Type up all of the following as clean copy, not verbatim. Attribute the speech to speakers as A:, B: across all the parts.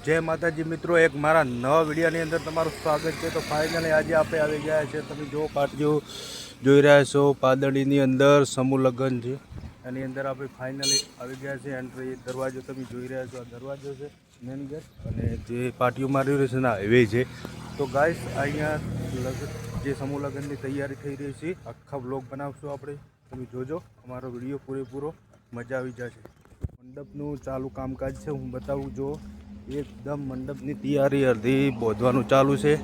A: जय माताजी मित्रों, एक मारा नवा विडियोनी अंदर तमारुं स्वागत है। तो फाइनली आज आपणे આવી ગયા છે। તમે જો પાટીઓ જોઈ રહ્યા છો, પાદડીની અંદર સમૂહ લગ્ન છે। એની અંદર આપણે ફાઇનલી આવી ગયા છે। એન્ટ્રી દરવાજો તમે જોઈ રહ્યા છો, આ દરવાજો છે મેન ગેટ, અને જે પાટીઓ મારી રહ્યો છે ને હાઈવે છે। તો ગાઈસ અહીંયા જે સમૂહ લગ્નની તૈયારી થઈ રહી છે, આખા વ્લોગ બનાવશું આપણે, તમે જોજો અમારો વિડીયો પૂરેપૂરો, મજા આવી જશે। મંડપનું ચાલુ કામકાજ છે, હું બતાવું જો एकदम मंडपनी तैयारी अर्धी बोधवानुं चालू है।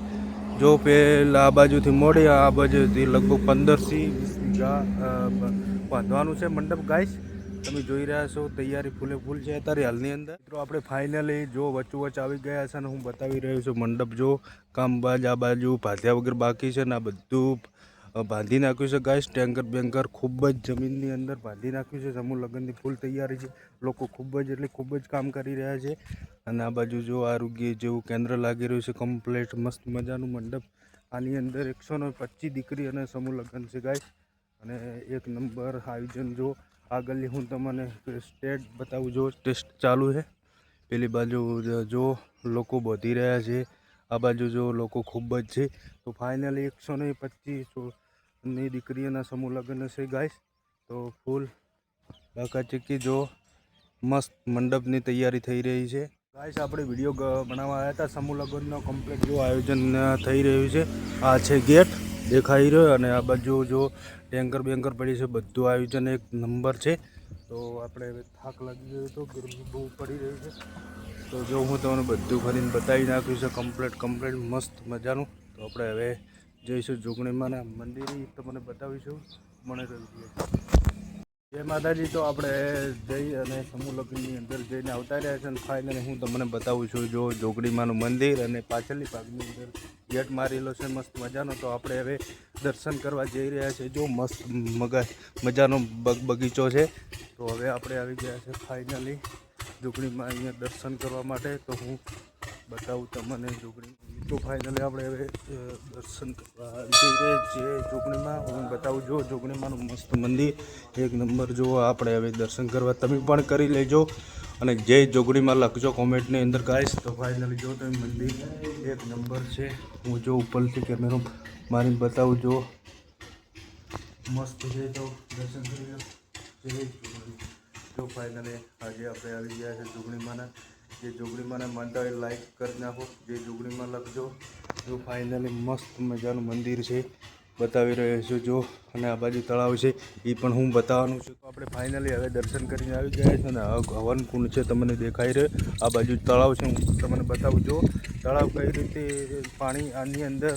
A: जो पेला आ बाजुथी मोड़ी आ बाजुथी लगभग 15 થી 20 વીઘा बांधवानुं छे मंडप। गाइस तमे जोई रह्या छो तैयारी फूले फूल है अत्यारे हालनी अंदर। मित्रों आपणे फाइनली जो वच्चोवच्च आवी गया छे ने हूँ बतावी रह्यो छुं मंडप। जो कामकाज आ बाजू भाध्या वगर बाकी है ने आ बधुं बांधी नाख्युं छे। गाइस टेंकर बेंकर खूब ज जमीननी अंदर बांधी नाख्युं छे। समूह लग्ननी फूल तैयारी है, लोको खूब ज एटले खूब ज काम करी रह्या छे। અને આ બાજુ જો આરોગ્ય જેવું કેન્દ્ર લાગી રહ્યું છે, કમ્પ્લીટ મસ્ત મજાનું મંડપ। આની અંદર 125 દીકરી અને સમૂહ લગ્ન છે ગાઈસ, અને એક નંબર આયોજન। જો આગળ હું તમને સ્ટેજ બતાવું, જો ટેસ્ટ ચાલુ છે। પેલી બાજુ જો લોકો બોધી રહ્યા છે, આ બાજુ જો લોકો ખૂબ જ છે। તો ફાઇનલી 125 ની દીકરીઓના સમૂહ લગ્ન છે ગાઈસ। તો ફૂલ બાકાચીકી જો મસ્ત મંડપની તૈયારી થઈ રહી છે। गाइस આપણે વિડીયો બનાવવા આવ્યા હતા સમૂહ લગ્નનો કમ્પ્લીટ જો આયોજન થઈ રહ્યું છે। આ છે ગેટ દેખાઈ રહ્યો, અને આ બાજુ જો ટેન્કર બેન્કર પડી છે, બધું આયોજન એક નંબર છે। તો આપણે થાક લાગી ગયો તો ગરમી બહુ પડી રહી છે, તો જો હું તમને બધું ફરીને બતાવી નાખ્યું છે કમ્પ્લીટ મસ્ત મજાનું। તો આપણે હવે જઈશું જોગણીમાના મંદિરે, તમને બતાવીશું। મને जय माताजी। तो आपणे जई अने समूह लग्ननी अंदर जईने आवता रह्या छे। फाइनली हूँ तमने बतावुं छुं जो जोगणीमानुं मंदिर, अने पाछळनी भागनी अंदर गेट मारेलो छे मस्त मजानो। तो आपणे हवे दर्शन करवा जई रह्या छे। जो मस्त मजानो बगीचो छे। तो हवे आपणे आवी गया छे फाइनली जोगणीमां अहींया दर्शन करवा माटे। तो हूँ बतावुं तमने जोगणी। तो फाइनली आपणे हवे दर्शन करवा जई रह्या छे जोगणीमां। हूँ बतावुं जो जोगणीमानुं मस्त मंदिर एक नंबर। जो आपणे हवे दर्शन करवा तमे पण करी लेजो, અને જય જોગણીમાં લખજો કોમેન્ટની અંદર ગાઈસ। તો ફાઇનલી જો તમે મંદિર એક નંબર છે। હું જો ઉપરથી કેમેરો મારીને બતાવું, જો મસ્ત છે। તો દર્શન કરી લો જય જોગણી। તો ફાઇનલી આજે આપણે આવી ગયા છે જોગણીમાંના। જે જોગણીમાંના માનતા હોય લાઈક કરી નાખો, જે જોગણીમાં લખજો। જો ફાઇનલી મસ્ત મજાનું મંદિર છે, बतावी रह्यो छुं जो। અને આ બાજુ તળાવ છે, એ પણ હું બતાવવાનું છું। તો આપણે ફાઇનલી હવે દર્શન કરીને આવી ગયા છે, અને હવન કુંડ છે તમને દેખાઈ રહ્યો। આ બાજુ તળાવ છે, હું તમને બતાવું જો તળાવ કઈ રીતે પાણી આની અંદર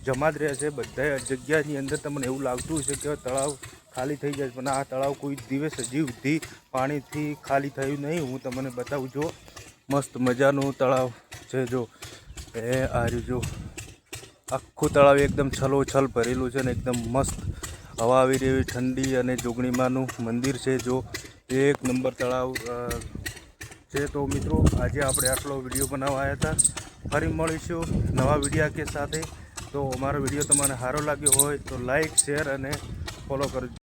A: જમા જ રહે છે। બધા જગ્યાની અંદર તમને એવું લાગતું હશે કે તળાવ ખાલી થઈ જાય, પણ આ તળાવ કોઈ દિવસ હજી સુધી પાણીથી ખાલી થયું નહીં। હું તમને બતાવું જો મસ્ત મજાનું તળાવ છે। જો એ આ રહ્યું, જો આખું તળાવ એકદમ છલોછલ ભરેલું છે, ને એકદમ મસ્ત હવા આવી રહી ઠંડી, અને જોગણીમાનું મંદિર છે જો એક નંબર તળાવ છે। તો મિત્રો આજે આપણે આટલો વિડીયો બનાવવા આવ્યા હતા। ફરી મળીશું નવા વિડીયો કે સાથે। તો અમારો વિડીયો તમને સારો લાગ્યો હોય તો લાઈક શેર અને ફોલો કરજો।